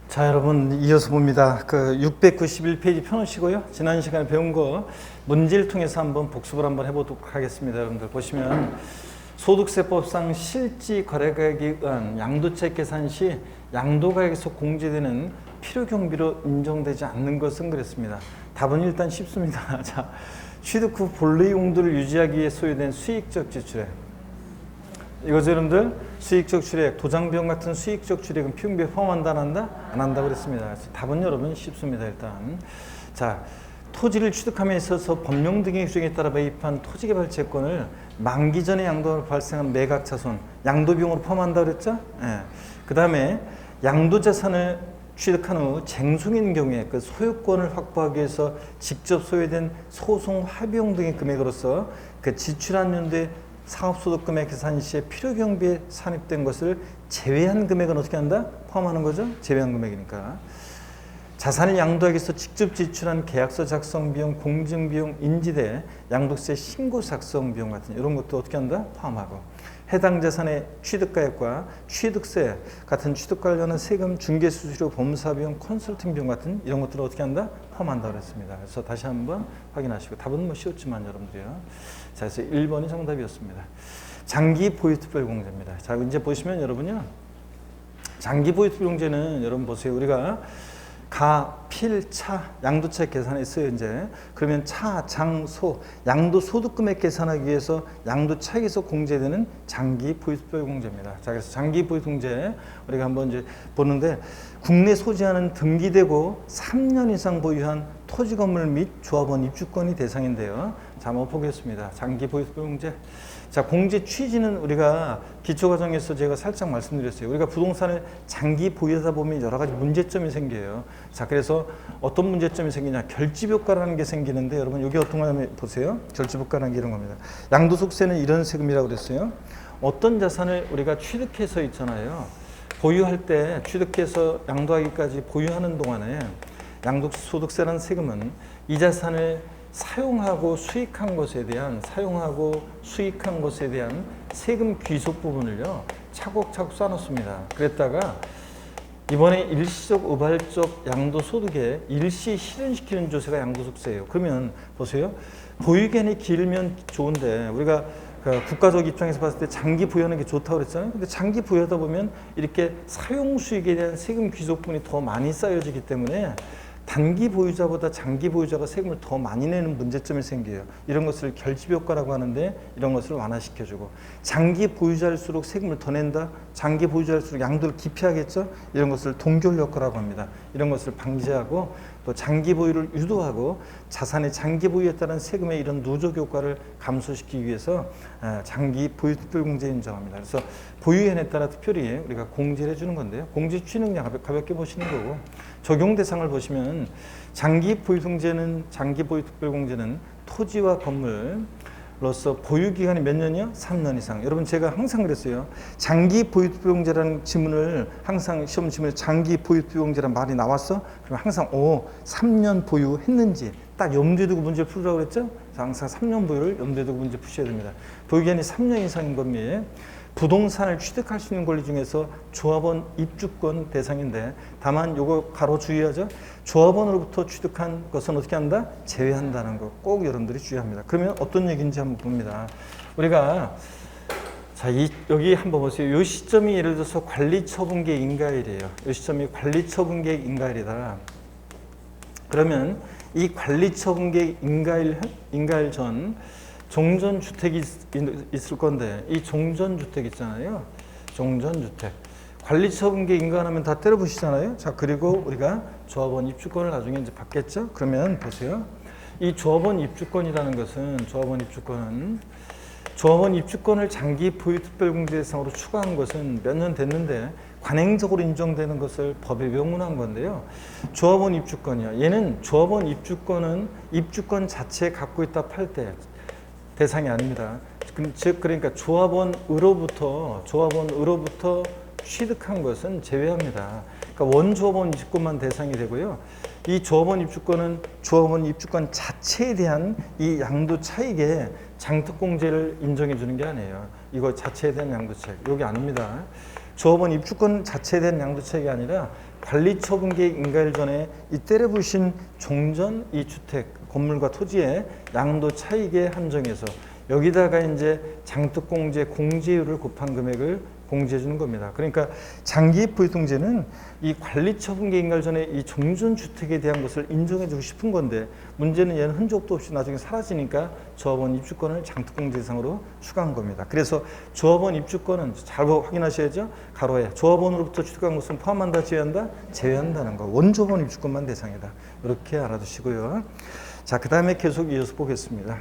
자, 여러분 이어서 봅니다. 그 691페이지 펴놓으시고요. 지난 시간에 배운 거 문제를 통해서 한번 복습을 한번 해보도록 하겠습니다. 여러분들 보시면 소득세법상 실지 거래가액에 의한 양도차익 계산 시 양도가액에서 공제되는 필요경비로 인정되지 않는 것은 그랬습니다. 답은 일단 쉽습니다. 자, 취득 후 본래 용도를 유지하기 위해 소요된 수익적 지출액. 이거죠, 여러분들? 수익적 출액, 도장비용 같은 수익적 출액은 필요경비에 포함한다, 안 한다? 안 한다고 그랬습니다. 그래서 답은 여러분 쉽습니다, 일단. 자, 토지를 취득함에 있어서 법령 등의 규정에 따라 매입한 토지개발채권을 만기 전에 양도로 발생한 매각차손, 양도비용으로 포함한다 그랬죠? 예. 그 다음에 양도자산을 취득한 후 쟁송인 경우에 그 소유권을 확보하기 위해서 직접 소요된 소송 합의용 등의 금액으로서 그 지출한 연도에 사업소득금액 계산 시에 필요경비에 산입된 것을 제외한 금액은 어떻게 한다? 포함하는 거죠? 제외한 금액이니까. 자산을 양도하기 위해서 직접 지출한 계약서 작성 비용, 공증 비용, 인지대, 양도세 신고 작성 비용 같은 이런 것도 어떻게 한다? 포함하고. 해당 자산의 취득가액과 취득세 같은 취득 관련한 세금, 중개수수료, 법무사 비용, 컨설팅 비용 같은 이런 것들을 어떻게 한다? 포함한다 그랬습니다. 그래서 다시 한번 확인하시고 답은 뭐 쉬웠지만 여러분들이요. 자, 그래서 1번이 정답이었습니다. 장기 보유특별공제입니다. 자, 이제 보시면 여러분요. 장기 보유특별공제는 여러분 보세요. 우리가 가, 필, 차, 양도차익 계산했어요, 이제. 그러면 차, 장, 소, 양도소득금액 계산하기 위해서 양도차익에서 공제되는 장기 보유특별공제입니다. 자, 그래서 장기 보유공제 우리가 한번 이제 보는데 국내 소지하는 등기되고 3년 이상 보유한 토지 건물 및 조합원 입주권이 대상인데요. 자, 한번 보겠습니다. 장기 보유특별공제. 자, 공제 취지는 우리가 기초과정에서 제가 살짝 말씀드렸어요. 우리가 부동산을 장기 보유하다 보면 여러 가지 문제점이 생겨요. 자, 그래서 어떤 문제점이 생기냐? 결집효과라는 게 생기는데 여러분 여기 어떤 거냐면 보세요. 결집효과라는 게 이런 겁니다. 양도소득세는 이런 세금이라고 그랬어요. 어떤 자산을 우리가 취득해서 있잖아요. 보유할 때 취득해서 양도하기까지 보유하는 동안에 양도소득세라는 세금은 이 자산을 사용하고 수익한 것에 대한 세금 귀속 부분을요 차곡차곡 쌓아놓습니다. 그랬다가 이번에 일시적 우발적 양도소득에 일시 실현시키는 조세가 양도소득세예요. 그러면 보세요. 보유기간이 길면 좋은데 우리가 국가적 입장에서 봤을 때 장기 보유하는 게 좋다고 그랬잖아요. 근데 장기 보유하다 보면 이렇게 사용 수익에 대한 세금 귀속분이 더 많이 쌓여지기 때문에 단기 보유자보다 장기 보유자가 세금을 더 많이 내는 문제점이 생겨요. 이런 것을 결집효과라고 하는데 이런 것을 완화시켜주고 장기 보유자일수록 세금을 더 낸다. 장기 보유자일수록 양도를 기피하겠죠. 이런 것을 동결효과라고 합니다. 이런 것을 방지하고 또 장기 보유를 유도하고 자산의 장기 보유에 따른 세금의 이런 누적 효과를 감소시키기 위해서 장기 보유 특별공제 인정합니다. 그래서 보유현에 따라 특별히 우리가 공제를 해주는 건데요. 공제 취지는 그냥 가볍게 보시는 거고 적용 대상을 보시면 장기 보유 특별공제는 토지와 건물로서 보유 기간이 몇 년이요? 3년 이상. 여러분 제가 항상 그랬어요. 장기 보유 특별공제라는 지문을 항상 시험 지문에 장기 보유 특별공제라는 말이 나왔어? 그러면 항상 3년 보유했는지 딱 염두에 두고 문제를 풀으라고 그랬죠? 항상 3년 보유를 염두에 두고 문제 푸셔야 됩니다. 보유 기간이 3년 이상인 겁니다. 부동산을 취득할 수 있는 권리 중에서 조합원 입주권 대상인데 다만 요거 가로 주의하죠. 조합원으로부터 취득한 것은 어떻게 한다? 제외한다는 거 꼭 여러분들이 주의합니다. 그러면 어떤 얘기인지 한번 봅니다. 우리가 자, 여기 한번 보세요. 요 시점이 예를 들어서 관리처분계획 인가일이에요. 요 시점이 관리처분계획 인가일이다. 그러면 이 관리처분계획 인가일 전 종전주택이 있을 건데 이 종전주택 있잖아요. 종전주택. 관리처분계획 인가하면 다 때려부시잖아요. 자, 그리고 우리가 조합원 입주권을 나중에 이제 받겠죠. 그러면 보세요. 이 조합원 입주권이라는 것은 조합원 입주권을 장기 보유 특별공제 대상으로 추가한 것은 몇 년 됐는데 관행적으로 인정되는 것을 법에 명문한 건데요. 조합원 입주권이요. 얘는 조합원 입주권은 입주권 자체에 갖고 있다 팔 때 대상이 아닙니다. 즉 그러니까 조합원으로부터 취득한 것은 제외합니다. 그러니까 원조합원 입주권만 대상이 되고요. 이 조합원 입주권은 조합원 입주권 자체에 대한 이 양도 차익에 장특공제를 인정해 주는 게 아니에요. 이거 자체에 대한 양도 차익. 여기 아닙니다. 조합원 입주권 자체에 대한 양도 차익이 아니라 관리처분계획 인가일 전에 이 때려부신 종전 이 주택 건물과 토지의 양도 차익의 한정에서 여기다가 이제 장특공제 공제율을 곱한 금액을 공제해 주는 겁니다. 그러니까 장기입부유통제는 이 관리처분계획 인가일 전에 이 종전 주택에 대한 것을 인정해 주고 싶은 건데 문제는 얘는 흔적도 없이 나중에 사라지니까 조합원 입주권을 장특공제 대상으로 추가한 겁니다. 그래서 조합원 입주권은 잘 확인하셔야죠. 가로에 조합원으로부터 취득한 것은 포함한다, 제외한다? 제외한다는 거. 원조합원 입주권만 대상이다. 이렇게 알아두시고요. 자, 그 다음에 계속 이어서 보겠습니다.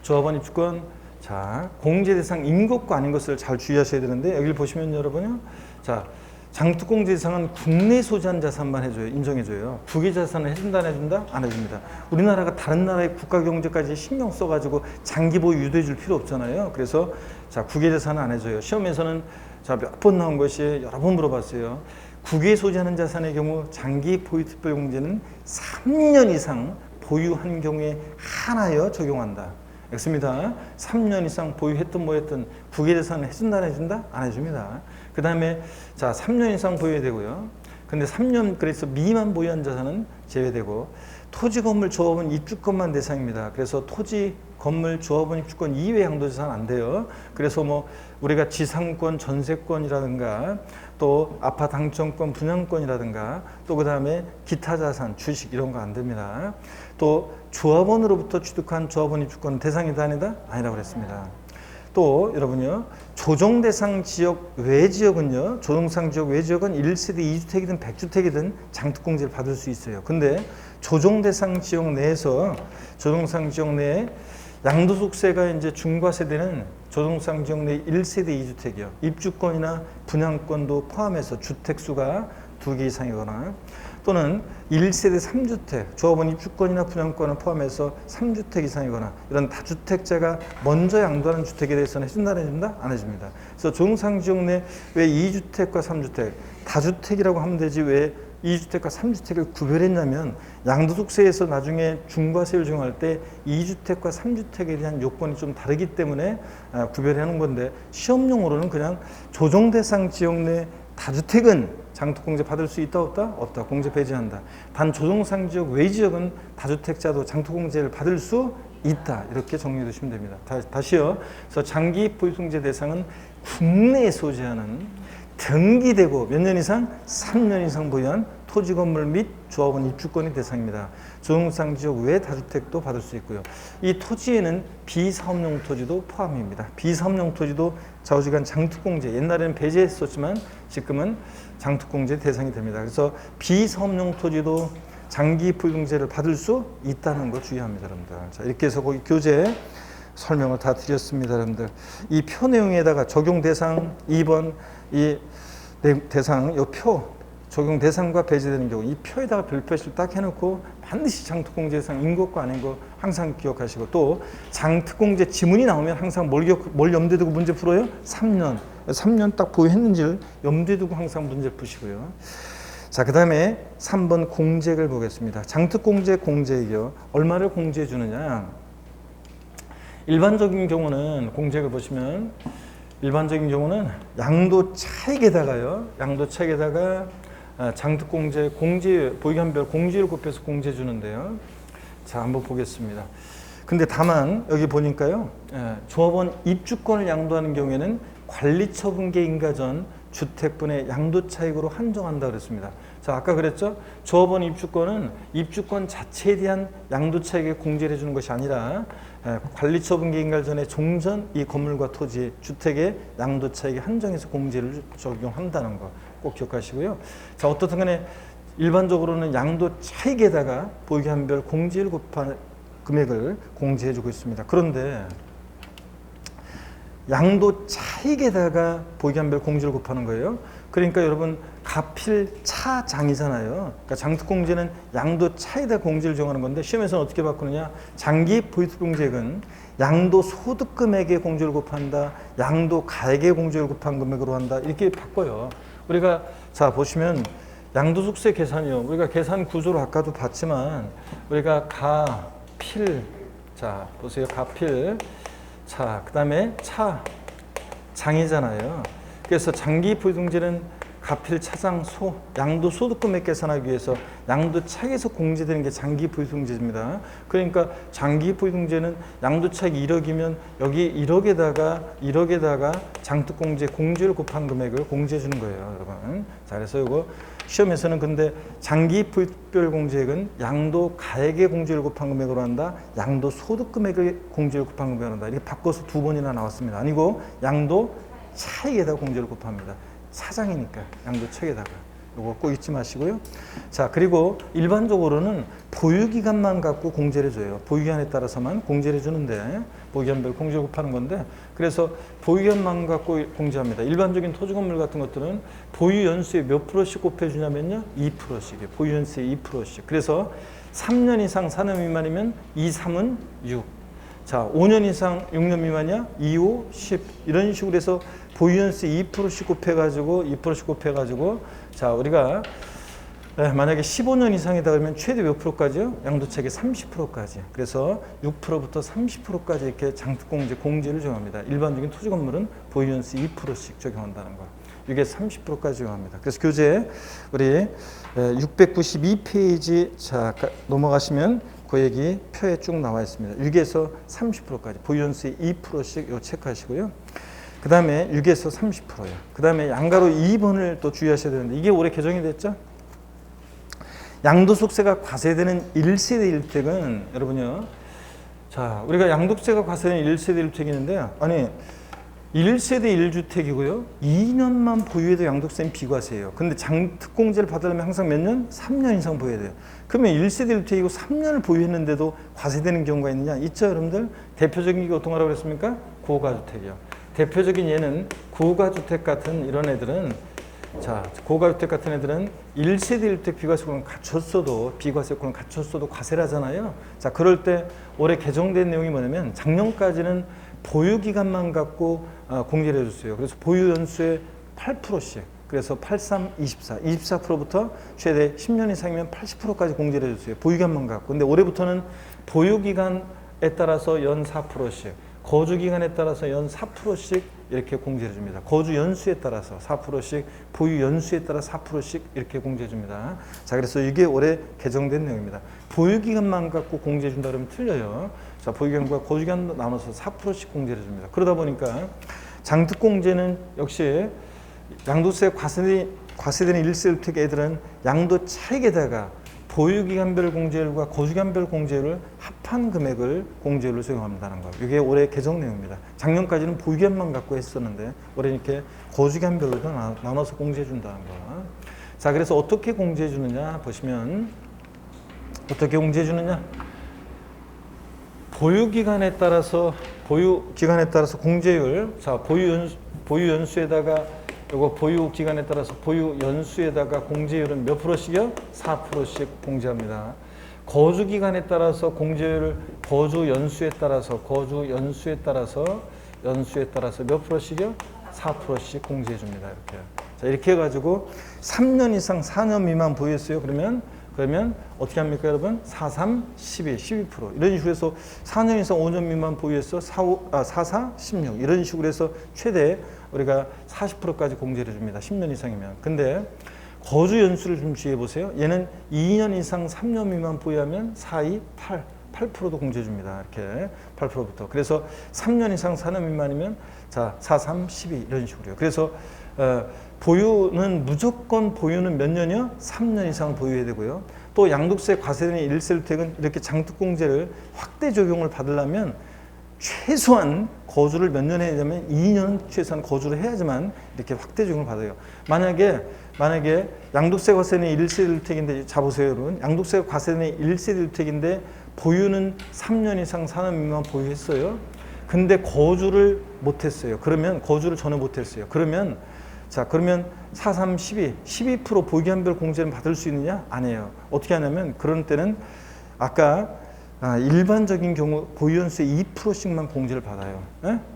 조합원 입주권, 자, 공제 대상 인것과 아닌 것을 잘 주의하셔야 되는데 여기를 보시면 여러분요. 자, 장특공제 대상은 국내 소지한 자산만 해줘요. 인정해줘요. 국외 자산을 해준다, 안 해준다? 안 해줍니다. 우리나라가 다른 나라의 국가 경제까지 신경 써가지고 장기 보유 유도해 줄 필요 없잖아요. 그래서 자, 국외 자산은 안 해줘요. 시험에서는 자, 몇 번 나온 것이 여러 번 물어봤어요. 국외 소지하는 자산의 경우 장기 보유 특별 공제는 3년 이상 보유한 경우에 하나여 적용한다. 엑스입니다. 3년 이상 보유했든 뭐했든 국외 자산을 해준다, 안 해준다? 안 해줍니다. 그 다음에 자, 3년 이상 보유되고요. 근데 3년 그래서 미만 보유한 자산은 제외되고 토지 건물 조합원 입주권만 대상입니다. 그래서 토지 건물 조합원 입주권 이외 양도자산 안 돼요. 그래서 뭐 우리가 지상권, 전세권이라든가 또 아파트 당첨권, 분양권이라든가 또 그 다음에 기타 자산, 주식 이런 거 안 됩니다. 또 조합원으로부터 취득한 조합원 입주권은 대상이다, 아니다? 아니라고 그랬습니다. 또 여러분요, 조정 대상 지역 외 지역은요, 조정상 지역 외 지역은 1세대 2주택이든 100주택이든 장특공제를 받을 수 있어요. 근데 조정 대상 지역 내에서 조정상 지역 내에 양도소득세가 이제 중과 세대는 조정상 지역 내 1세대 2주택이요. 입주권이나 분양권도 포함해서 주택수가 2개 이상이거나 또는 1세대 3주택, 조합원 입주권이나 분양권을 포함해서 3주택 이상이거나 이런 다주택자가 먼저 양도하는 주택에 대해서는 해준다, 안 해준다? 안 해줍니다. 그래서 조정상 지역 내 왜 2주택과 3주택, 다주택이라고 하면 되지 왜 2주택과 3주택을 구별했냐면 양도소득세에서 나중에 중과세율 적용할 때 2주택과 3주택에 대한 요건이 좀 다르기 때문에 구별하는 건데 시험용으로는 그냥 조정대상 지역 내 다주택은 장특공제 받을 수 있다, 없다? 없다. 공제 배제한다. 단 조정상 지역 외 지역은 다주택자도 장특공제를 받을 수 있다. 이렇게 정리해 두시면 됩니다. 다시요. 그래서 장기 보유통제 대상은 국내에 소지하는 등기되고 몇 년 이상? 3년 이상 보유한 토지 건물 및 조합원 입주권이 대상입니다. 조정상 지역 외 다주택도 받을 수 있고요. 이 토지에는 비사업용 토지도 포함입니다. 비사업용 토지도 좌우지간 장특공제, 옛날에는 배제했었지만 지금은 장특공제 대상이 됩니다. 그래서 비사업용 토지도 장기 보유공제를 받을 수 있다는 거 주의합니다, 여러분들. 자, 이렇게 해서 거기 교재 설명을 다 드렸습니다, 여러분들. 이 표 내용에다가 적용 대상 2번 이 대상, 이 표 적용 대상과 배제되는 경우 이 표에다가 별표를 딱 해놓고 반드시 장특공제 대상 인것과 아닌 거 항상 기억하시고 또 장특공제 지문이 나오면 항상 뭘 염두에 두고 문제 풀어요? 3년 딱 보유했는지를 염두에 두고 항상 문제 푸시고요. 자, 그 다음에 3번 공제액을 보겠습니다. 장특공제 공제액이요. 얼마를 공제해 주느냐? 일반적인 경우는 공제액을 보시면 일반적인 경우는 양도 차익에다가요. 양도 차익에다가 장특공제 공제 보유한별 공제를 곱해서 공제해 주는데요. 자, 한번 보겠습니다. 근데 다만 여기 보니까요. 조합원 입주권을 양도하는 경우에는 관리처분계 인가 전 주택분의 양도 차익으로 한정한다 그랬습니다. 자, 아까 그랬죠? 조합원 입주권은 입주권 자체에 대한 양도 차익에 공제를 해주는 것이 아니라 관리처분계 인가 전에 종전 이 건물과 토지, 주택의 양도 차익에 한정해서 공제를 적용한다는 거 꼭 기억하시고요. 자, 어떻든 간에 일반적으로는 양도 차익에다가 보유한별 공제를 곱한 금액을 공제해주고 있습니다. 그런데 양도 차익에다가 보유한별 공제를 곱하는 거예요. 그러니까 여러분 가필 차장이잖아요. 그러니까 장특공제는 양도 차에다 공제를 정하는 건데 시험에서는 어떻게 바꾸느냐? 장기 보유특공제액은 양도 소득 금액에 공제를 곱한다. 양도 가액에 공제를 곱한 금액으로 한다. 이렇게 바꿔요. 우리가 자 보시면 양도소득세 계산이요. 우리가 계산 구조를 아까도 봤지만 우리가 가필 자 보세요. 가필 자 그다음에 차 장이잖아요. 그래서 장기 보유특공제는 가필, 차장, 소, 양도소득금액 계산하기 위해서 양도차익에서 공제되는 게 장기보유등재입니다. 그러니까 장기보유등재는 양도차익이 1억이면 여기 1억에다가 장특공제 공제율 곱한 금액을 공제해 주는 거예요, 여러분. 자, 그래서 이거 시험에서는 근데 장기부별-공제액은 양도가액의 공제율 곱한 금액으로 한다, 양도소득금액의 공제율 곱한 금액으로 한다. 이렇게 바꿔서 두 번이나 나왔습니다. 아니고 양도차익에다 공제를 곱합니다. 차장이니까 양도차익에다가. 이거 꼭 잊지 마시고요. 자, 그리고 일반적으로는 보유기간만 갖고 공제를 해줘요. 보유기간에 따라서만 공제를 해주는데 보유기간별 공제를 곱하는 건데, 그래서 보유기간만 갖고 공제합니다. 일반적인 토지건물 같은 것들은 보유연수에 몇 프로씩 곱해주냐면요, 2%씩이에요. 보유연수에 2%씩. 그래서 3년 이상 4년 미만이면 2, 3은 6. 자, 5년 이상 6년 미만이야 2, 5, 10. 이런 식으로 해서 보유연수 2%씩 곱해가지고 2%씩 곱해가지고, 자, 우리가 만약에 15년 이상이다 그러면 최대 몇 프로까지요? 양도차익의 30%까지. 그래서 6%부터 30%까지 이렇게 장특공제 공제를 적용합니다. 일반적인 토지 건물은 보유연수 2%씩 적용한다는 거. 이게 30%까지 적용합니다. 그래서 교재 우리 692페이지 자 넘어가시면 그 얘기 표에 쭉 나와 있습니다. 6에서 30%까지 보유연수의 2%씩 요 체크하시고요. 그 다음에 6에서 30%요. 그 다음에 양가로 2번을 또 주의하셔야 되는데, 이게 올해 개정이 됐죠? 양도소득세가 과세되는 1세대 1택은 여러분요, 자, 우리가 양도세가 과세되는 1세대 1택이 있는데요. 아니, 1세대 1주택이고요. 2년만 보유해도 양도세는 비과세예요. 근데 장특공제를 받으려면 항상 몇 년? 3년 이상 보유해야 돼요. 그러면 1세대 1주택이고 3년을 보유했는데도 과세되는 경우가 있느냐? 있죠, 여러분들? 대표적인 게 어떤 거라고 그랬습니까? 고가주택이요. 대표적인 예는 고가주택 같은 이런 애들은, 자, 고가주택 같은 애들은 1세대 1주택 비과세권을 갖췄어도, 비과세권을 갖췄어도 과세를 하잖아요. 자, 그럴 때 올해 개정된 내용이 뭐냐면 작년까지는 보유기간만 갖고 공제를 해줬어요. 그래서 보유연수의 8%씩, 그래서 83, 24, 24%부터 최대 10년 이상이면 80%까지 공제를 해줬어요. 보유기간만 갖고. 근데 올해부터는 보유기간에 따라서 연 4%씩, 거주기간에 따라서 연 4%씩 이렇게 공제해 줍니다. 거주 연수에 따라서 4%씩, 보유 연수에 따라 4%씩 이렇게 공제해 줍니다. 자, 그래서 이게 올해 개정된 내용입니다. 보유기간만 갖고 공제해 준다 그러면 틀려요. 자, 보유기간과 거주기간 나눠서 4%씩 공제해 줍니다. 그러다 보니까 장특공제는 역시 양도세 과세되는 1세 1주택 애들은 양도차익에다가 보유기간별 공제율과 거주기간별 공제율을 합한 금액을 공제율로 적용한다는 거. 이게 올해 개정 내용입니다. 작년까지는 보유기간만 갖고 했었는데 올해 이렇게 거주기간별로도 나눠서 공제해 준다는 거. 자, 그래서 어떻게 공제해 주느냐 보시면, 어떻게 공제해 주느냐? 보유기간에 따라서 공제율, 자, 보유연수에다가 요거 보유 기간에 따라서 보유 연수에다가 공제율은 몇 프로씩이요? 4%씩 공제합니다. 거주 기간에 따라서 공제율을 거주 연수에 따라서 몇 프로씩이요? 4%씩 공제해 줍니다. 이렇게. 자, 이렇게 해 가지고 3년 이상 4년 미만 보유했어요. 그러면 어떻게 합니까, 여러분? 4, 3, 12, 12%. 이런 식으로 해서 4년 이상 5년 미만 보유했어. 4, 4, 16. 이런 식으로 해서 최대 우리가 40%까지 공제를 줍니다. 10년 이상이면. 근데 거주 연수를 좀 주의해 보세요. 얘는 2년 이상 3년 미만 보유하면 4, 2, 8%도 공제해 줍니다. 이렇게 8%부터. 그래서 3년 이상 4년 미만이면 자, 4, 3, 12 이런 식으로요. 그래서 무조건 보유는 몇 년이요? 3년 이상 보유해야 되고요. 또 양도세 과세되는 1세 1주택은 이렇게 장특공제를 확대 적용을 받으려면 최소한 거주를 몇 년 해야 되면 2년 최소한 거주를 해야지만 이렇게 확대 적용을 받아요. 만약에 양도세 과세는 1세 1주택인데, 자보세요 여러분. 양도세 과세는 1세 1주택인데 보유는 3년 이상 4년 미만 보유했어요. 근데 거주를 못했어요. 그러면 거주를 전혀 못했어요. 그러면 4, 3, 12% 보유기간별 공제는 받을 수 있느냐? 아니에요. 어떻게 하냐면 그런 때는 아까 일반적인 경우 보유연수의 2%씩만 공제를 받아요.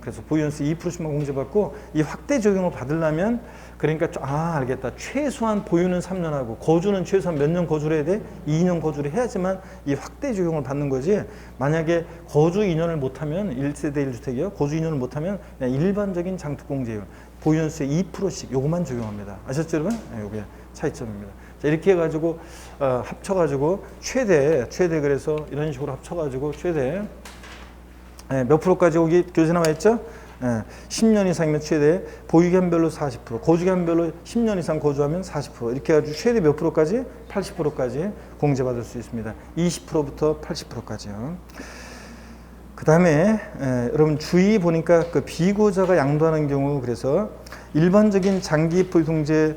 그래서 보유연수 2%씩만 공제받고 이 확대 적용을 받으려면, 그러니까 알겠다. 최소한 보유는 3년 하고 거주는 최소한 몇 년 거주를 해야 돼? 2년 거주를 해야지만 이 확대 적용을 받는 거지. 만약에 거주 2년을 못하면 1세대 1주택이요. 거주 2년을 못하면 그냥 일반적인 장특공제율 보유연수의 2%씩 요것만 적용합니다. 아셨죠, 여러분? 요게 차이점입니다. 자, 이렇게 해가지고 합쳐가지고 최대 그래서 이런 식으로 합쳐가지고 최대 몇 프로까지 여기 교재 나와 있죠? 10년 이상이면 최대 보유기간별로 40%, 거주기간별로 10년 이상 거주하면 40% 이렇게 해가지고 최대 몇 프로까지? 80%까지 공제받을 수 있습니다. 20%부터 80%까지요. 그 다음에 여러분 주의 보니까 그 비고자가 양도하는 경우 그래서 일반적인 장기 보유통제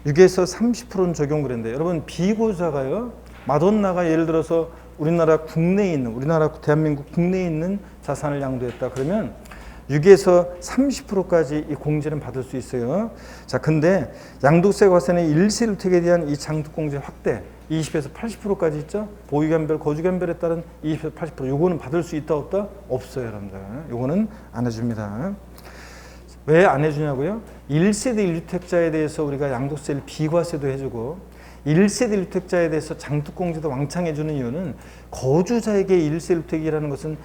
6에서 30%는 적용 그랬는데 여러분 비고자가요 마돈나가 예를 들어서 우리나라 대한민국 국내에 있는 자산을 양도했다 그러면 6에서 30%까지 이 공제는 받을 수 있어요. 자, 근데 양도세 과세는 1세주택에 대한 이 장특공제 확대 20에서 80%까지 있죠. 보유기간별, 거주기간별에 따른 20에서 80% 요거는 받을 수 있다 없다? 없어요, 여러분들. 요거는 안 해줍니다. 왜 안 해주냐고요? 1세대 1주택자에 대해서 우리가 양도세를 비과세도 해주고 1세대 1주택자에 대해서 장특공제도 왕창 해주는 이유는 거주자에게 1세대 1주택이라는 것은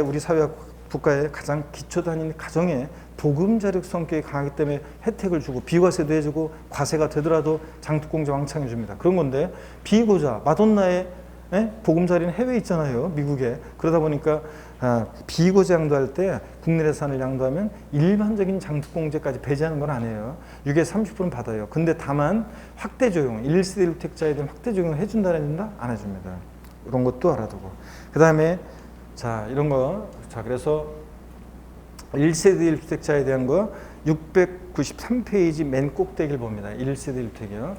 우리 사회와 국가의 가장 기초 단위 가정의 보금자력 성격이 강하기 때문에 혜택을 주고 비과세도 해주고 과세가 되더라도 장특공제 왕창 해줍니다. 그런 건데 비고자, 마돈나의 보금자리는 해외에 있잖아요. 미국에. 그러다 보니까 비고자 양도할 때 국내 재산을 양도하면 일반적인 장특공제까지 배제하는 건 아니에요. 6에 30%는 받아요. 근데 다만 확대 적용, 1세대 1주택자에 대한 확대 적용을 해준다 안 해준다? 안 해줍니다. 이런 것도 알아두고. 그 다음에 자 이런 거 자 그래서 1세대 1주택자에 대한 거 693페이지 맨 꼭대기를 봅니다. 1세대 1주택이요.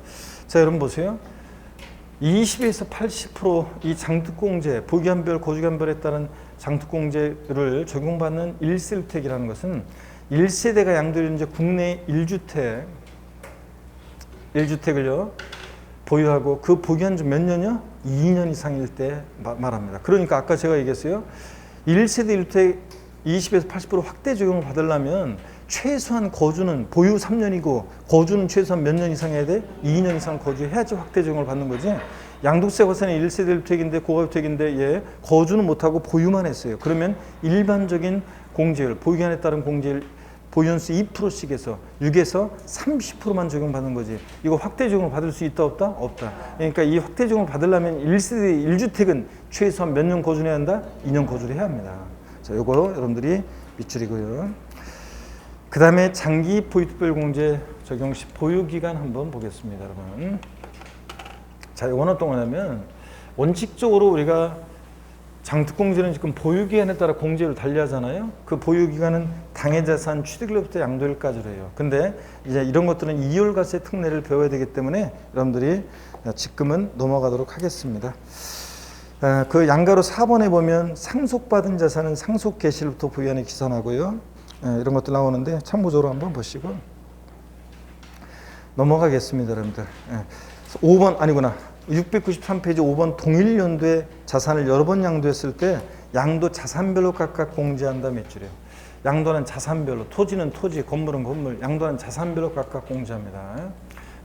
자 여러분 보세요. 20에서 80% 이 장특공제, 보유기간별, 거주기간별에 따른 장특공제를 적용받는 1세대 1주택이라는 것은 1세대가 양도를 이제 국내 1주택을요 보유하고 그 보유한 지 몇 년이요? 2년 이상일 때 말합니다. 그러니까 아까 제가 얘기했어요. 1세대 1주택 20에서 80% 확대 적용을 받으려면 최소한 거주는 보유 3년이고 거주는 최소한 몇 년 이상 해야 돼? 2년 이상 거주해야지 확대 적용을 받는 거지. 양도세 과세는 1세대 1주택인데 고가주택인데 얘 거주는 못하고 보유만 했어요. 그러면 일반적인 공제율, 보유기간에 따른 공제율 보유연수 2%씩 해서 6에서 30%만 적용받는 거지. 이거 확대 적용을 받을 수 있다 없다? 없다. 그러니까 이 확대 적용을 받으려면 1세대 1주택은 최소한 몇 년 거주해야 한다? 2년 거주를 해야 합니다. 자, 요거 여러분들이 밑줄이고요. 그 다음에 장기 보유특별공제 적용 시 보유기간 한번 보겠습니다, 여러분. 자, 이거는 어떤 거냐면 원칙적으로 우리가 장특공제는 지금 보유기간에 따라 공제를 달리하잖아요. 그 보유기간은 당해자산 취득일로부터 양도일까지로 해요. 근데 이제 이런 것들은 이율과세 특례를 배워야 되기 때문에 여러분들이 지금은 넘어가도록 하겠습니다. 그 양가로 4번에 보면 상속받은 자산은 상속 개시일부터 보유한에 기산하고요. 이런 것들 나오는데 참고적으로 한번 보시고 넘어가겠습니다, 여러분들. 5번 아니구나. 693페이지 5번 동일 연도에 자산을 여러 번 양도했을 때 양도 자산별로 각각 공제한다 몇 줄이에요. 양도는 자산별로, 토지는 토지, 건물은 건물, 양도는 자산별로 각각 공제합니다.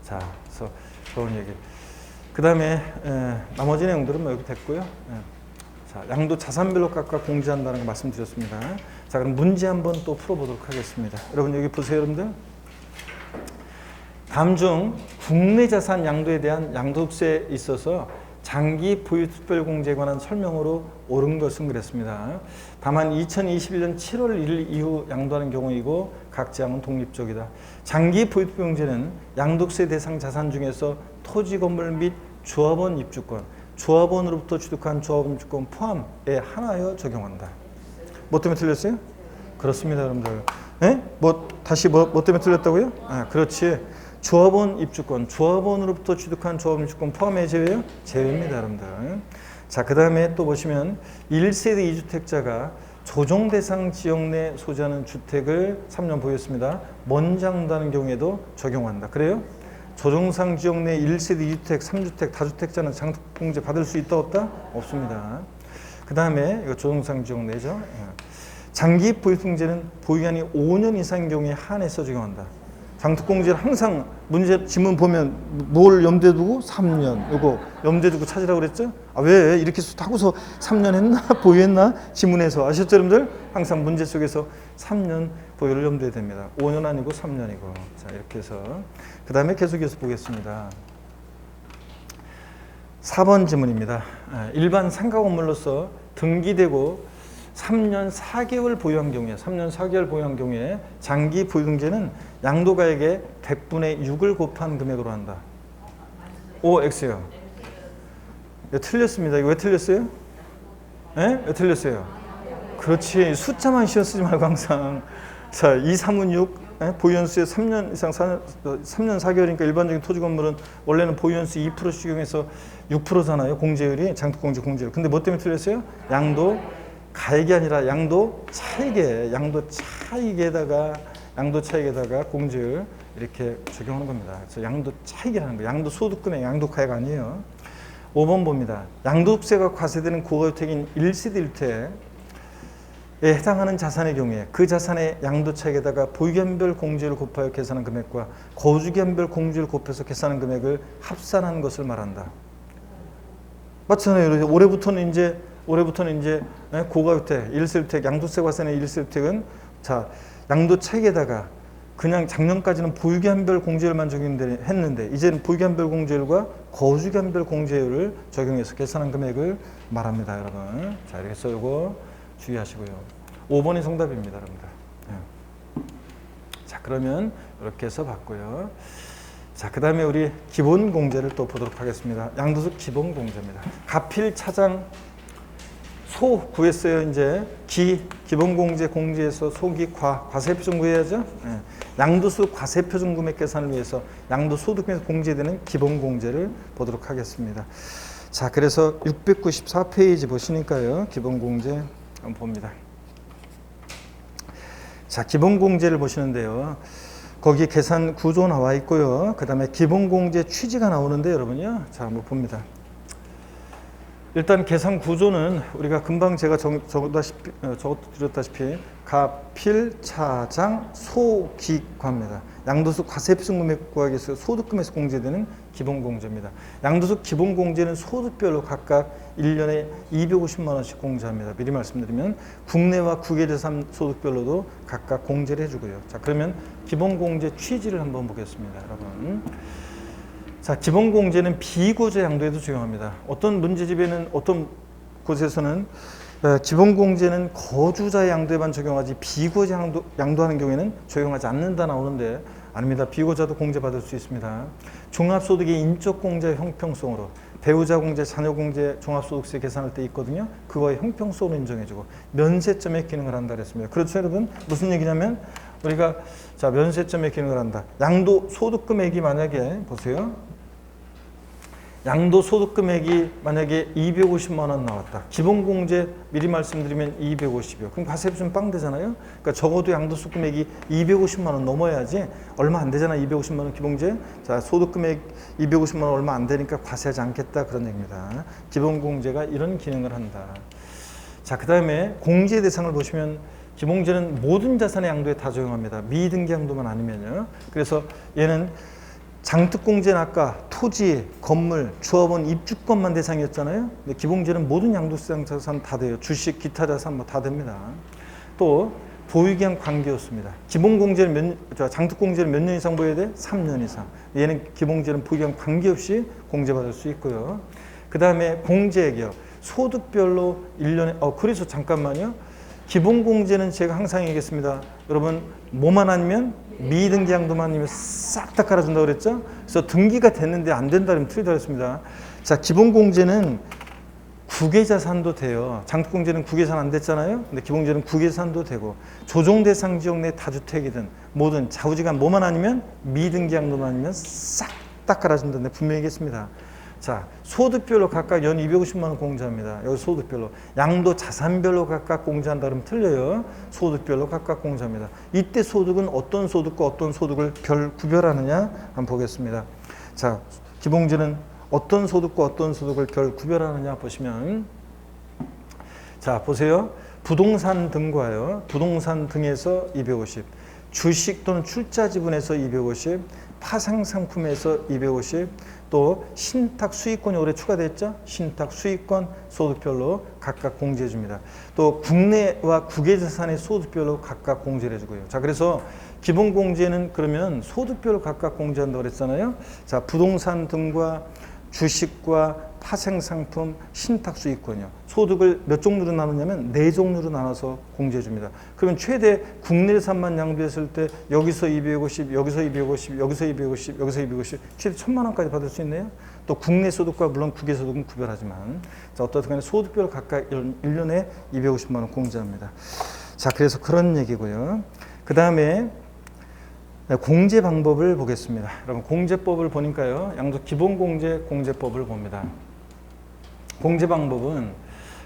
자, 그래서 그런 얘기. 그 다음에 나머지 내용들은 뭐 여기 됐고요. 자, 양도 자산별로 각각 공제한다는 거 말씀드렸습니다. 자, 그럼 문제 한번 또 풀어보도록 하겠습니다. 여러분 여기 보세요, 여러분들. 다음 중 국내 자산 양도에 대한 양도세에 있어서 장기 보유특별공제에 관한 설명으로 옳은 것은 그랬습니다. 다만 2021년 7월 1일 이후 양도하는 경우이고 각 지항은 독립적이다. 장기 보유특별공제는 양도세 대상 자산 중에서 토지, 건물 및 조합원 입주권, 조합원으로부터 취득한 조합원 입주권 포함에 하나여 적용한다. 뭐 때문에 틀렸어요? 그렇습니다, 여러분들. 다시 뭐 때문에 틀렸다고요? 그렇지. 조합원 입주권, 조합원으로부터 취득한 조합원 입주권 포함해 제외요? 제외입니다, 여러분들. 자, 그 다음에 또 보시면 1세대 2주택자가 조정 대상 지역 내 소지하는 주택을 3년 보유했습니다. 먼저 양도하는 경우에도 적용한다. 그래요? 조정상 지역 내 1세대 2주택, 3주택, 다주택자는 장특공제 받을 수 있다 없다? 없습니다. 그 다음에 이거 조정상 지역 내죠. 장기 보유특공제는 보유기간이 5년 이상인 경우에 한해서 적용한다. 장특공제는 항상 문제 지문 보면 뭘 염두에 두고 3년 이거 염두에 두고 찾으라고 그랬죠? 아, 왜 이렇게 하고서 3년 했나 보유했나 지문에서 아셨죠, 여러분들? 항상 문제 속에서 3년 보유를 염두에 됩니다. 5년 아니고 3년이고. 자, 이렇게 해서 그 다음에 계속해서 보겠습니다. 4번 지문입니다. 일반 상가 건물로서 등기되고 3년 4개월 보유한 경우에 3년 4개월 보유한 경우에 장기 보유등기는 양도가액의 100분의 6을 곱한 금액으로 한다. O, X요. 네, 틀렸습니다. 이거 왜 틀렸어요? 네? 왜 틀렸어요? 그렇지. 숫자만 신경 쓰지 말고 항상 자, 2, 3은 6 보유연수에 3년 이상 3년 4개월이니까 일반적인 토지 건물은 원래는 보유연수 2% 적용해서 6%잖아요. 공제율이 장특공제 공제율. 근데 뭐 때문에 틀렸어요? 양도 가액이 아니라 양도 차익에다가 공제율 이렇게 적용하는 겁니다. 그래서 양도 차익이라는 거예요. 양도 소득금액, 양도 가액 아니에요. 5번 봅니다. 양도세가 과세되는 고가주택인 1세대 1택에 해당하는 자산의 경우에 그 자산의 양도 차익에다가 보유기한별 공제율을 곱하여 계산한 금액과 거주기한별 공제율을 곱해서 계산한 금액을 합산한 것을 말한다. 맞잖아요. 올해부터는 이제 고가주택, 1세주택, 양도세 과세는 1세주택은 자, 양도 차익에다가 그냥 작년까지는 보유기한별 공제율만 적용했는데 이제는 보유기한별 공제율과 거주기한별 공제율을 적용해서 계산한 금액을 말합니다, 여러분. 자, 이렇게 해서 이거 주의하시고요. 5번이 정답입니다, 여러분들. 네. 자, 그러면 이렇게 해서 봤고요. 자, 그 다음에 우리 기본 공제를 또 보도록 하겠습니다. 양도세 기본 공제입니다. 가필 차장 소 구했어요. 이제 기본 공제 공제에서 소기 과세표준 구해야죠. 네. 양도소 과세표준 금액 계산을 위해서 양도소득금에서 공제되는 기본 공제를 보도록 하겠습니다. 자, 그래서 694페이지 보시니까요. 기본 공제 한번 봅니다. 자, 기본 공제를 보시는데요. 거기 계산 구조 나와 있고요. 그 다음에 기본 공제 취지가 나오는데 여러분요. 자, 한번 봅니다. 일단 계산 구조는 우리가 금방 제가 적어드렸다시피 가필, 차장, 소기과입니다. 양도소 과세표준 금액 구하기 위해서 소득금에서 공제되는 기본 공제입니다. 양도소 기본 공제는 소득별로 각각 1년에 250만 원씩 공제합니다. 미리 말씀드리면 국내와 국외재산 소득별로도 각각 공제를 해주고요. 자, 그러면 기본 공제 취지를 한번 보겠습니다, 여러분. 자, 기본 공제는 비고자 양도에도 적용합니다. 어떤 문제집에는 어떤 곳에서는 기본 공제는 거주자 양도에만 적용하지 비고자 양도하는 경우에는 적용하지 않는다 나오는데 아닙니다. 비고자도 공제받을 수 있습니다. 종합소득의 인적 공제 형평성으로 배우자 공제, 자녀 공제, 종합소득세 계산할 때 있거든요. 그거의 형평성으로 인정해주고 면세점의 기능을 한다 그랬습니다. 그렇죠, 여러분? 무슨 얘기냐면 우리가 자, 면세점의 기능을 한다. 양도 소득금액이 만약에 보세요. 양도 소득금액이 만약에 250만 원 나왔다. 기본 공제 미리 말씀드리면 250이요. 그럼 과세표준 빵 되잖아요. 그러니까 적어도 양도 소득금액이 250만 원 넘어야지 얼마 안 되잖아. 250만 원 기본공제. 자, 소득금액 250만 원 얼마 안 되니까 과세하지 않겠다 그런 얘기입니다. 기본 공제가 이런 기능을 한다. 자, 그다음에 공제 대상을 보시면 기본공제는 모든 자산의 양도에 다 적용합니다. 미등기 양도만 아니면요. 그래서 얘는 장특공제는 아까 토지, 건물, 조합원, 입주권만 대상이었잖아요. 근데 기본공제는 모든 양도세 자산 다 돼요. 주식, 기타 자산 뭐 다 됩니다. 또 보유기한 관계였습니다. 기본공제는 장특공제는 몇 년 이상 보여야 돼? 3년 이상. 얘는 기본공제는 보유기한 관계없이 공제받을 수 있고요. 그 다음에 공제액이요. 소득별로 1년에 그래서 잠깐만요. 기본공제는 제가 항상 얘기했습니다. 여러분 뭐만 아니면 미등기 양도만 아니면 싹 다 깔아준다고 그랬죠? 그래서 등기가 됐는데 안 된다 그러면 틀리다 그랬습니다. 자, 기본공제는 국외자산도 돼요. 장특공제는 국외자산 안 됐잖아요. 근데 기본공제는 국외자산도 되고 조정대상 지역 내 다주택이든 뭐든 좌우지간 뭐만 아니면 미등기 양도만 아니면 싹 다 깔아준다는데 분명히 얘기했습니다. 자, 소득별로 각각 연 250만 원 공제합니다. 여기 소득별로. 양도 자산별로 각각 공제한다 그러면 틀려요. 소득별로 각각 공제합니다. 이때 소득은 어떤 소득과 어떤 소득을 구별하느냐 한번 보겠습니다. 자, 기본공제는 어떤 소득과 어떤 소득을 구별하느냐 보시면 자, 보세요. 부동산 등과요. 부동산 등에서 250, 주식 또는 출자 지분에서 250, 파생 상품에서 250, 또 신탁 수익권이 올해 추가됐죠. 신탁 수익권 소득별로 각각 공제해 줍니다. 또 국내와 국외자산의 소득별로 각각 공제를 해주고요. 자, 그래서 기본 공제는 그러면 소득별로 각각 공제한다고 그랬잖아요. 자, 부동산 등과 주식과 파생상품, 신탁수익권이요. 소득을 몇 종류로 나누냐면 4종류로 나눠서 공제해 줍니다. 그러면 최대 국내산만 양도했을 때 여기서 250, 여기서 250, 여기서 250, 여기서 250, 최대 1,000만 원까지 받을 수 있네요. 또 국내 소득과 물론 국외 소득은 구별하지만, 자, 어떻든 간에 소득별로 각각 1년에 250만 원 공제합니다. 자, 그래서 그런 얘기고요. 그 다음에 공제 방법을 보겠습니다. 여러분, 공제법을 보니까요, 양도 기본 공제법을 봅니다. 공제 방법은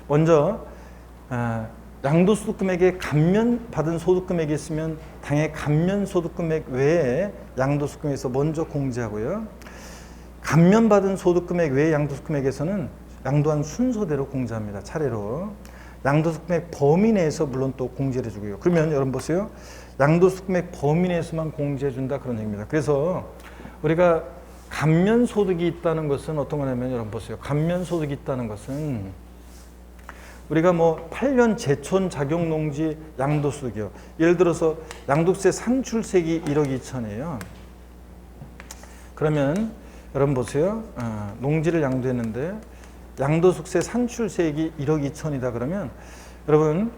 먼저 양도소득금액에 감면받은 소득금액이 있으면 당해 감면소득금액 외에 양도소득금액에서 먼저 공제하고요. 감면받은 소득금액 외의 양도소득금액에서는 양도한 순서대로 공제합니다. 차례로. 양도소득금액 범위 내에서 물론 또 공제를 해주고요. 그러면 여러분 보세요. 양도소득금액 범위 내에서만 공제해준다 그런 얘기입니다. 그래서 우리가 감면소득이 있다는 것은 어떤 거냐면 여러분 보세요. 감면소득이 있다는 것은 우리가 뭐 8년 제촌 작용농지 양도소득이요. 예를 들어서 양도세 산출세액이 1억 2천이에요. 그러면 여러분 보세요. 농지를 양도했는데 양도소득세 산출세액이 1억 2천이다 그러면 여러분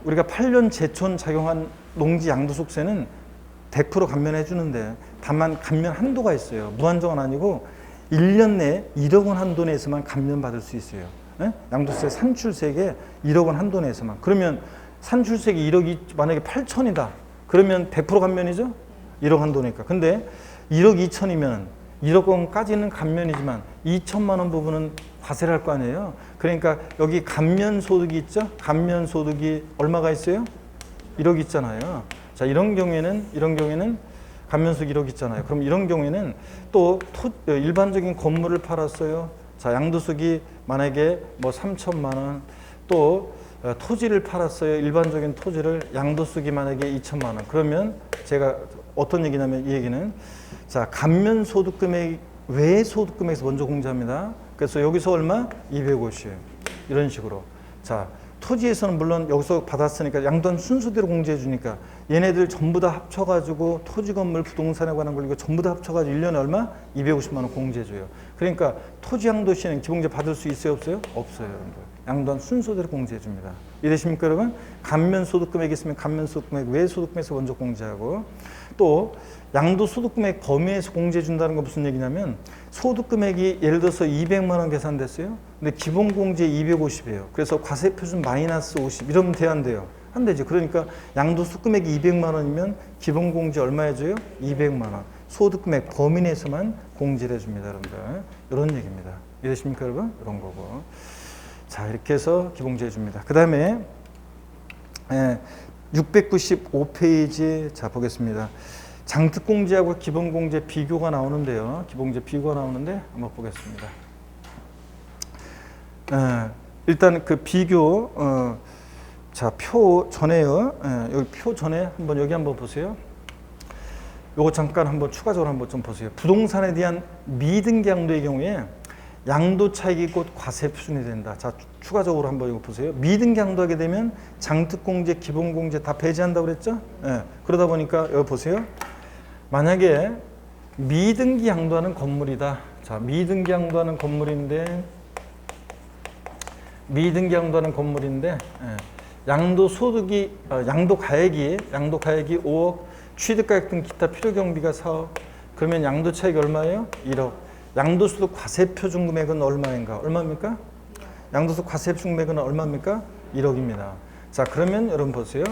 우리가 8년 제촌 작용한 농지 양도소득세는 100% 감면해 주는데 다만 감면 한도가 있어요. 무한정은 아니고 1년 내에 1억 원 한도 내에서만 감면받을 수 있어요. 양도세 산출세액에 1억 원 한도 내에서만. 그러면 산출세액이 1억이 만약에 8천이다. 그러면 100% 감면이죠? 1억 한도니까. 근데 1억 2천이면 1억 원까지는 감면이지만 2천만 원 부분은 과세를 할 거 아니에요. 그러니까 여기 감면소득이 있죠? 감면소득이 얼마가 있어요? 1억 있잖아요. 자, 이런 경우에는 감면소득 1억 있잖아요. 그럼 이런 경우에는 또 일반적인 건물을 팔았어요. 자, 양도소득이 만약에 뭐 3천만 원, 또 토지를 팔았어요. 일반적인 토지를 양도소득이 만약에 2천만 원. 그러면 제가 어떤 얘기냐면 이 얘기는 자, 감면소득금액 외의 소득금액에서 먼저 공제합니다. 그래서 여기서 얼마? 250. 이런 식으로. 자, 토지에서는 물론 여기서 받았으니까 양도한 순서대로 공제해 주니까 얘네들 전부 다 합쳐가지고 토지 건물 부동산에 관한 걸 이거 전부 다 합쳐가지고 1년에 얼마? 250만 원 공제해 줘요. 그러니까 토지 양도시에는 기본공제 받을 수 있어요? 없어요? 없어요, 여러분들. 양도한 순서대로 공제해 줍니다. 이해되십니까, 여러분? 감면소득금액이 있으면 감면소득금액 외 소득금액에서 먼저 공제하고, 또 양도소득금액 범위에서 공제해 준다는 건 무슨 얘기냐면 소득금액이 예를 들어서 200만 원 계산됐어요. 근데 기본공제 250이에요. 그래서 과세표준 마이너스 50 이러면 돼야 안 돼요? 안 되죠. 그러니까 양도소득금액이 200만 원이면 기본공제 얼마 해줘요? 200만 원. 소득금액 범위 내에서만 공제를 해줍니다, 여러분들. 이런 얘기입니다. 이해되십니까, 여러분? 이런 거고. 자, 이렇게 해서 기본공제 해줍니다. 그 다음에 695페이지 자 보겠습니다. 장특공제하고 기본공제 비교가 나오는데요. 기본공제 비교가 나오는데 한번 보겠습니다. 일단 그 비교 자, 표 전에요. 여기 표 전에 여기 한번 보세요. 요거 잠깐 한번 추가적으로 한번 좀 보세요. 부동산에 대한 미등기 양도의 경우에 양도 차익이 곧 과세 표준이 된다. 자, 추가적으로 한번 이거 보세요. 미등기 양도하게 되면 장특공제, 기본공제 다 배제한다고 그랬죠? 그러다 보니까 여기 보세요. 만약에 미등기 양도하는 건물이다. 자, 미등기 양도하는 건물인데 양도소득이 양도가액이 5억, 취득가액 등 기타 필요경비가 4억. 그러면 양도차익이 얼마예요? 1억. 양도소득 과세표준 금액은 얼마인가? 얼마입니까? 양도소득 과세표준 금액은 얼마입니까? 1억입니다. 자, 그러면 여러분 보세요.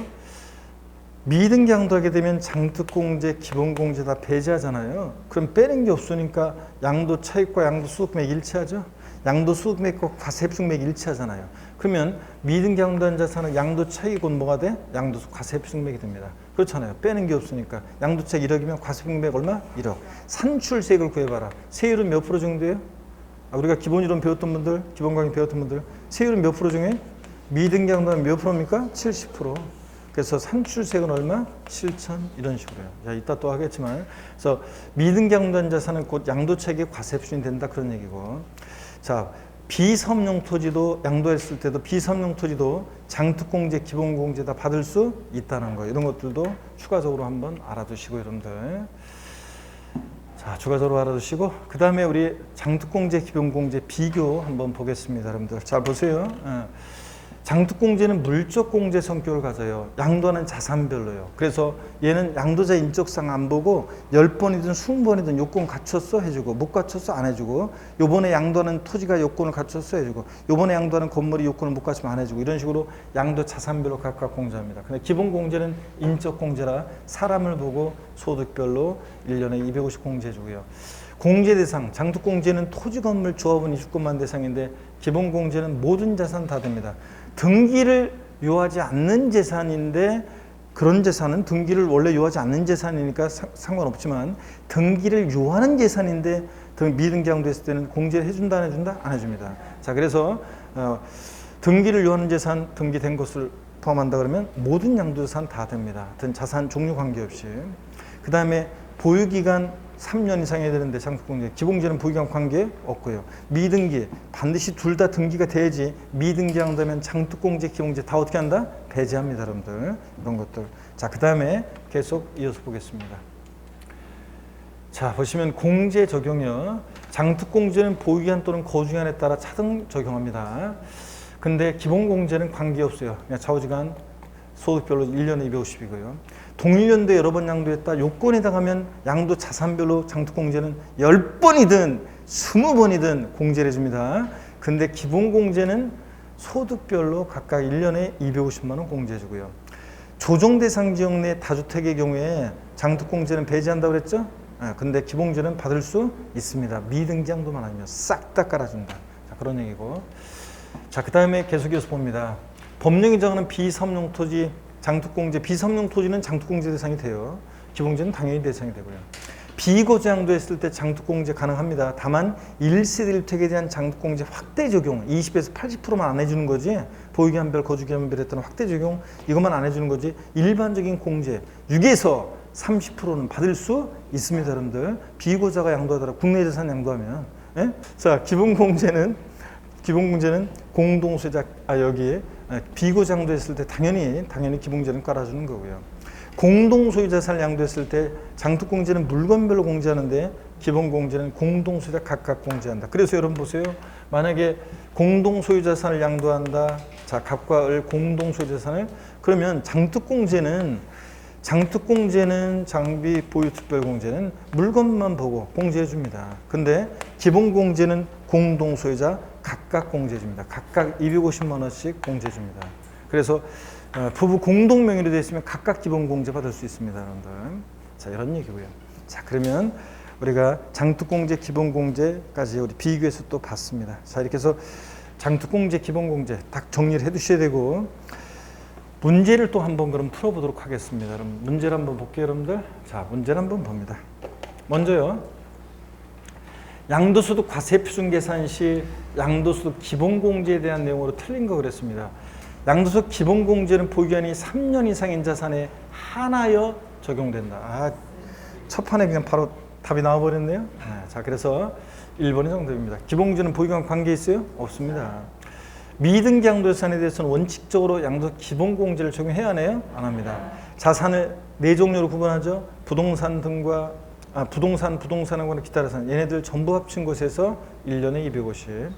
미등기 양도하게 되면 장특공제, 기본공제 다 배제하잖아요. 그럼 빼는 게 없으니까 양도차익과 양도소득금액 일치하죠? 양도소득금액과 과세표준금액 일치하잖아요. 그러면 미등기 양도한 자산은 양도차익이 곧 뭐가 돼? 양도소득 과세표준금액이 됩니다. 그렇잖아요. 빼는 게 없으니까. 양도차익 1억이면 과세표준금액 얼마? 1억. 산출세액을 구해봐라. 세율은 몇 프로 정도예요? 우리가 기본이론 배웠던 분들, 기본 강의 배웠던 분들, 세율은 몇 프로 중에? 미등기 양도하면 몇 프로입니까? 70%. 그래서 산출세액은 얼마? 7천 이런 식으로요. 자, 이따 또 하겠지만, 그래서 미등기 양도한 자산은 곧 양도차익의 과세 표준이 된다 그런 얘기고. 자, 비섬용 토지도 양도했을 때도 비섬용 토지도 장특공제, 기본공제 다 받을 수 있다는 거. 이런 것들도 추가적으로 한번 알아두시고 여러분들. 자, 추가적으로 알아두시고 그 다음에 우리 장특공제, 기본공제 비교 한번 보겠습니다. 여러분들 잘 보세요. 장특공제는 물적 공제 성격을 가져요. 양도하는 자산별로요. 그래서 얘는 양도자 인적상 안 보고 10번이든 20번이든 요건 갖췄어 해주고 못 갖췄어 안 해주고 요번에 양도하는 토지가 요건을 갖췄어 해주고 요번에 양도하는 건물이 요건을 못 갖추면 안 해주고 이런 식으로 양도 자산별로 각각 공제합니다. 근데 기본공제는 인적 공제라 사람을 보고 소득별로 1년에 250 공제해주고요. 공제 대상, 장특공제는 토지 건물 조합원 이주권만 대상인데 기본공제는 모든 자산 다 됩니다. 등기를 요하지 않는 재산인데 그런 재산은 등기를 원래 요하지 않는 재산이니까 상관없지만 등기를 요하는 재산인데 미등기 양도했을 때는 공제를 해준다 안 해준다? 안 해줍니다. 자, 그래서 등기를 요하는 재산 등기된 것을 포함한다 그러면 모든 양도재산 다 됩니다. 하여튼 자산 종류 관계없이. 그 다음에 보유기간 3년 이상 해야 되는데 장특공제, 기본공제는 보유기간 관계 없고요. 미등기 반드시 둘 다 등기가 돼야지 미등기 양도하면 장특공제, 기본공제 다 어떻게 한다? 배제합니다, 여러분들. 이런 것들. 자, 그 다음에 계속 이어서 보겠습니다. 자, 보시면 공제 적용이요. 장특공제는 보유기간 또는 거주기간에 따라 차등 적용합니다. 근데 기본공제는 관계없어요. 그냥 좌우지간 소득별로 1년에 250이고요. 동일연도에 여러 번 양도했다. 요건에 해당하면 양도 자산별로 장특공제는 10번이든 20번이든 공제를 해줍니다. 근데 기본공제는 소득별로 각각 1년에 250만 원 공제해주고요. 조정대상 지역 내 다주택의 경우에 장특공제는 배제한다고 그랬죠? 근데 기본공제는 받을 수 있습니다. 미등기 양도만 아니면 싹 다 깔아준다. 자, 그런 얘기고. 자, 그 다음에 계속해서 봅니다. 법령이 정하는 비섬용 토지, 장특공제, 비섬용 토지는 장특공제 대상이 돼요. 기본공제는 당연히 대상이 되고요. 비거주 양도했을 때 장특공제 가능합니다. 다만 1세대 1택에 대한 장특공제 확대 적용 20에서 80%만 안 해주는 거지, 보유기간별, 거주기간별에 따른 확대 적용 이것만 안 해주는 거지, 일반적인 공제 6에서 30%는 받을 수 있습니다. 여러분들 비거주자가 양도하더라 국내 재산 양도하면. 예? 자, 기본공제는 공동소유자, 여기에 비거주 양도했을 때 당연히 기본공제는 깔아주는 거고요. 공동소유 자산을 양도했을 때 장특공제는 물건별로 공제하는데 기본공제는 공동소유자 각각 공제한다. 그래서 여러분 보세요. 만약에 공동소유 자산을 양도한다. 자, 갑과 을 공동소유 자산을, 그러면 장특공제는 장비 보유 특별공제는 물건만 보고 공제해 줍니다. 근데 기본공제는 공동소유자 각각 공제해 줍니다. 각각 250만 원씩 공제해 줍니다. 그래서 부부 공동 명의로 되어 있으면 각각 기본공제 받을 수 있습니다, 여러분들. 자, 이런 얘기고요. 자, 그러면 우리가 장특공제, 기본공제까지 우리 비교해서 또 봤습니다. 자, 이렇게 해서 장특공제, 기본공제 딱 정리를 해두셔야 되고, 문제를 또 한번 그럼 풀어보도록 하겠습니다. 그럼 문제를 한번 볼게요, 여러분들. 자, 문제를 한번 봅니다. 먼저요. 양도소득 과세표준 계산 시 양도소득 기본공제에 대한 내용으로 틀린 거 그랬습니다. 양도소득 기본공제는 보유기간이 3년 이상인 자산에 한하여 적용된다. 첫 판에 그냥 바로 답이 나와버렸네요. 자, 그래서 1번이 정답입니다. 기본공제는 보유기간 관계 있어요? 없습니다. 미등기 양도자산에 대해서는 원칙적으로 양도소득 기본공제를 적용해야 하나요? 안 합니다. 자산을 4종류로 구분하죠. 부동산 등과 부동산하고는 기타 자산, 얘네들 전부 합친 곳에서 1년에 250.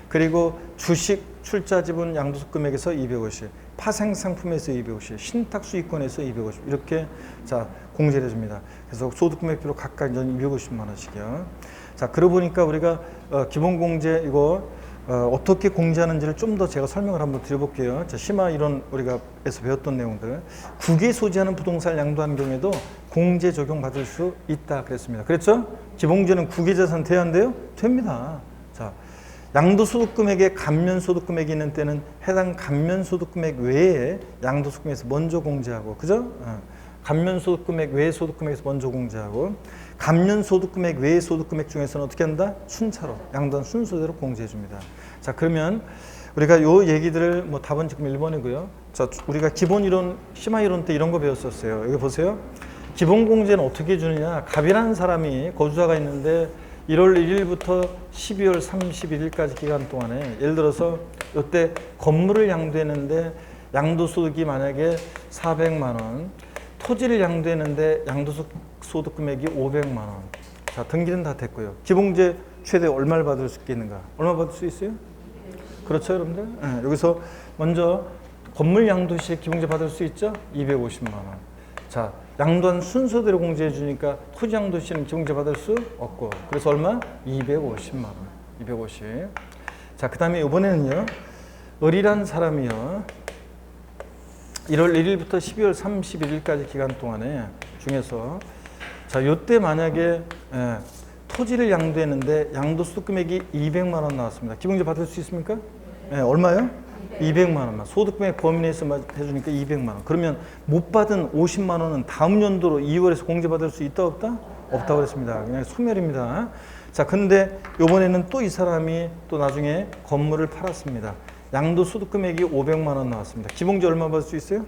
그리고 주식, 출자 지분, 양도소득 금액에서 250, 파생 상품에서 250, 신탁 수익권에서 250 이렇게 자 공제를 해줍니다. 그래서 소득 금액별로 각각 연 250만 원씩이요. 자, 그러고 보니까 우리가 기본공제 이거 어떻게 공제하는지를 좀 더 제가 설명을 한번 드려볼게요. 자, 심화 이론 우리가 에서 배웠던 내용들. 국외 소지하는 부동산을 양도하는 경우에도 공제 적용 받을 수 있다 그랬습니다. 그랬죠? 기본공제는 국외 자산 돼야 한대요? 됩니다. 자, 양도소득금액에 감면소득금액이 있는 때는 해당 감면소득금액 외에 양도소득금액에서 먼저 공제하고, 그죠? 감면소득금액 외의 소득금액에서 먼저 공제하고, 감면소득금액 외의 소득금액 중에서는 어떻게 한다? 순차로 양도한 순서대로 공제해 줍니다. 자, 그러면 우리가 요 얘기들을 뭐 답은 지금 1번이고요. 자, 우리가 기본 이론, 심화 이론 때 이런 거 배웠었어요. 여기 보세요. 기본 공제는 어떻게 주느냐? 갑이라는 사람이 거주자가 있는데 1월 1일부터 12월 31일까지 기간 동안에 예를 들어서 이때 건물을 양도했는데 양도소득이 만약에 400만 원, 토지를 양도했는데 양도소득 금액이 500만 원. 자, 등기는 다 됐고요. 기본공제 최대 얼마를 받을 수 있겠는가? 얼마 받을 수 있어요? 그렇죠, 여러분들? 네, 여기서 먼저 건물 양도 시 기본공제 받을 수 있죠? 250만 원. 자, 양도한 순서대로 공제해 주니까 토지 양도 시는 기본공제 받을 수 없고, 그래서 얼마? 250만 원. 250. 자, 그 다음에 이번에는요, 을이란 사람이요, 1월 1일부터 12월 31일까지 기간 동안에 중에서, 자, 요때 만약에 토지를 양도했는데 양도소득 금액이 200만 원 나왔습니다. 기본공제 받을 수 있습니까? 얼마요? 200만 원만. 소득금액 범위 내에서 해주니까 200만 원. 그러면 못 받은 50만 원은 다음 연도로 2월에서 공제받을 수 있다 없다? 없다고 그랬습니다. 그냥 소멸입니다. 자, 근데 요번에는 또 이 사람이 또 나중에 건물을 팔았습니다. 양도소득 금액이 500만 원 나왔습니다. 기본공제 얼마 받을 수 있어요?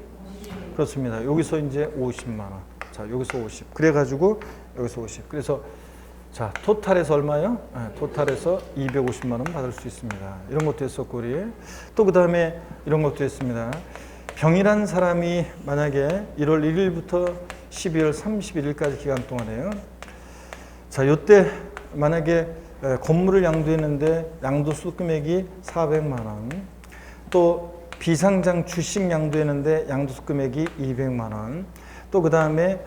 그렇습니다. 여기서 이제 50만 원. 자, 여기서 50. 그래가지고 여기서 50. 그래서 자, 토탈에서 얼마요? 토탈에서 250만 원 받을 수 있습니다. 이런 것도 했었고, 우리. 또 그 다음에 이런 것도 했습니다. 병이란 사람이 만약에 1월 1일부터 12월 31일까지 기간 동안에요. 자, 요때 만약에 건물을 양도했는데 양도소득 금액이 400만 원. 또 비상장 주식 양도했는데 양도소득 금액이 200만 원. 또 그 다음에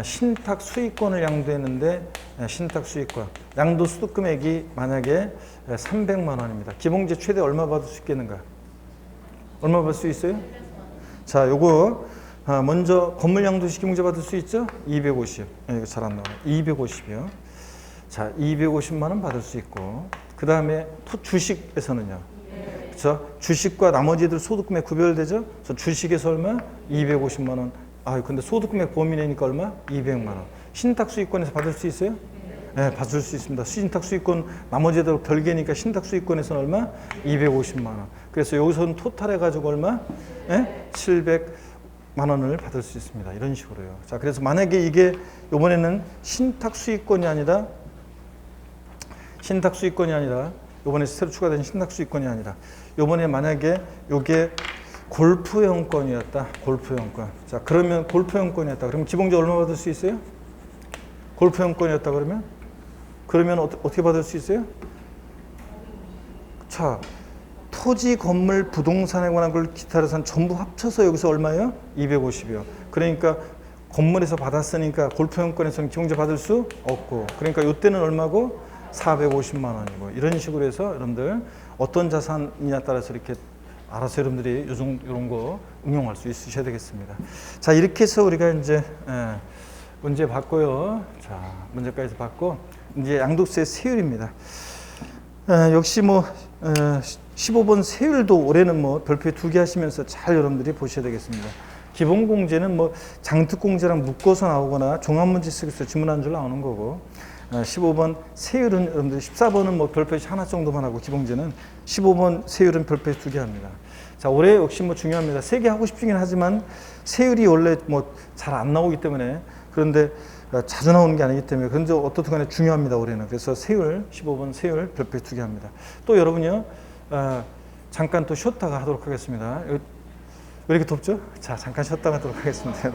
신탁 수익권을 양도했는데 신탁 수익권 양도소득 금액이 만약에 300만 원입니다. 기본공제 최대 얼마 받을 수 있겠는가? 얼마 받을 수 있어요? 자, 요거 먼저 건물 양도시 기본공제 받을 수 있죠? 250. 이거 잘 안 나와요. 250이요. 자, 250만 원 받을 수 있고, 그 다음에 주식에서는요. 그렇죠? 주식과 나머지들 소득금액 구별되죠? 그래서 주식에서 얼마? 250만 원. 아, 근데 소득금액 범위 내니까 얼마? 200만 원. 신탁 수익권에서 받을 수 있어요? 네, 받을 수 있습니다. 신탁 수익권 나머지들 별개니까 신탁 수익권에서는 얼마? 250만 원. 그래서 여기서는 토탈 해가지고 얼마? 네? 700만 원을 받을 수 있습니다. 이런 식으로요. 자, 그래서 만약에 이게 이번에는 신탁 수익권이 아니라 요번에 새로 추가된 신탁 수익권이 아니라 요번에 만약에 요게 골프회원권이었다. 골프회원권. 자, 그러면 골프회원권이었다. 그러면 기본공제 얼마 받을 수 있어요? 골프회원권이었다 그러면 어떻게 받을 수 있어요? 자, 토지, 건물, 부동산에 관한 걸 기타를 전부 합쳐서 여기서 얼마예요? 250이요. 그러니까 건물에서 받았으니까 골프회원권에서는 기본공제 받을 수 없고, 그러니까 이때는 얼마고? 450만 원이고, 이런 식으로 해서 여러분들 어떤 자산이냐에 따라서 이렇게 알아서 여러분들이 이런 거 응용할 수 있으셔야 되겠습니다. 자, 이렇게 해서 우리가 이제 문제 봤고요. 자, 문제까지 봤고, 이제 양도세 세율입니다. 역시 뭐 15번 세율도 올해는 뭐 별표에 2개 하시면서 잘 여러분들이 보셔야 되겠습니다. 기본공제는 뭐 장특공제랑 묶어서 나오거나 종합문제 속에서 지문 한 줄 나오는 거고, 15번 세율은 여러분들 14번은 뭐 별표에 하나 정도만 하고, 기본공제는 15번 세율은 별표에 2개 합니다. 자, 올해 역시 뭐 중요합니다. 3개 하고 싶긴 하지만 세율이 원래 뭐 잘 안 나오기 때문에, 그런데 자주 나오는 게 아니기 때문에, 그런데 어떻든 간에 중요합니다, 올해는. 그래서 세율, 15번 세율 별표에 2개 합니다. 또 여러분요, 잠깐 또 쉬었다가 하도록 하겠습니다. 왜 이렇게 덥죠? 자, 잠깐 쉬었다가 하도록 하겠습니다.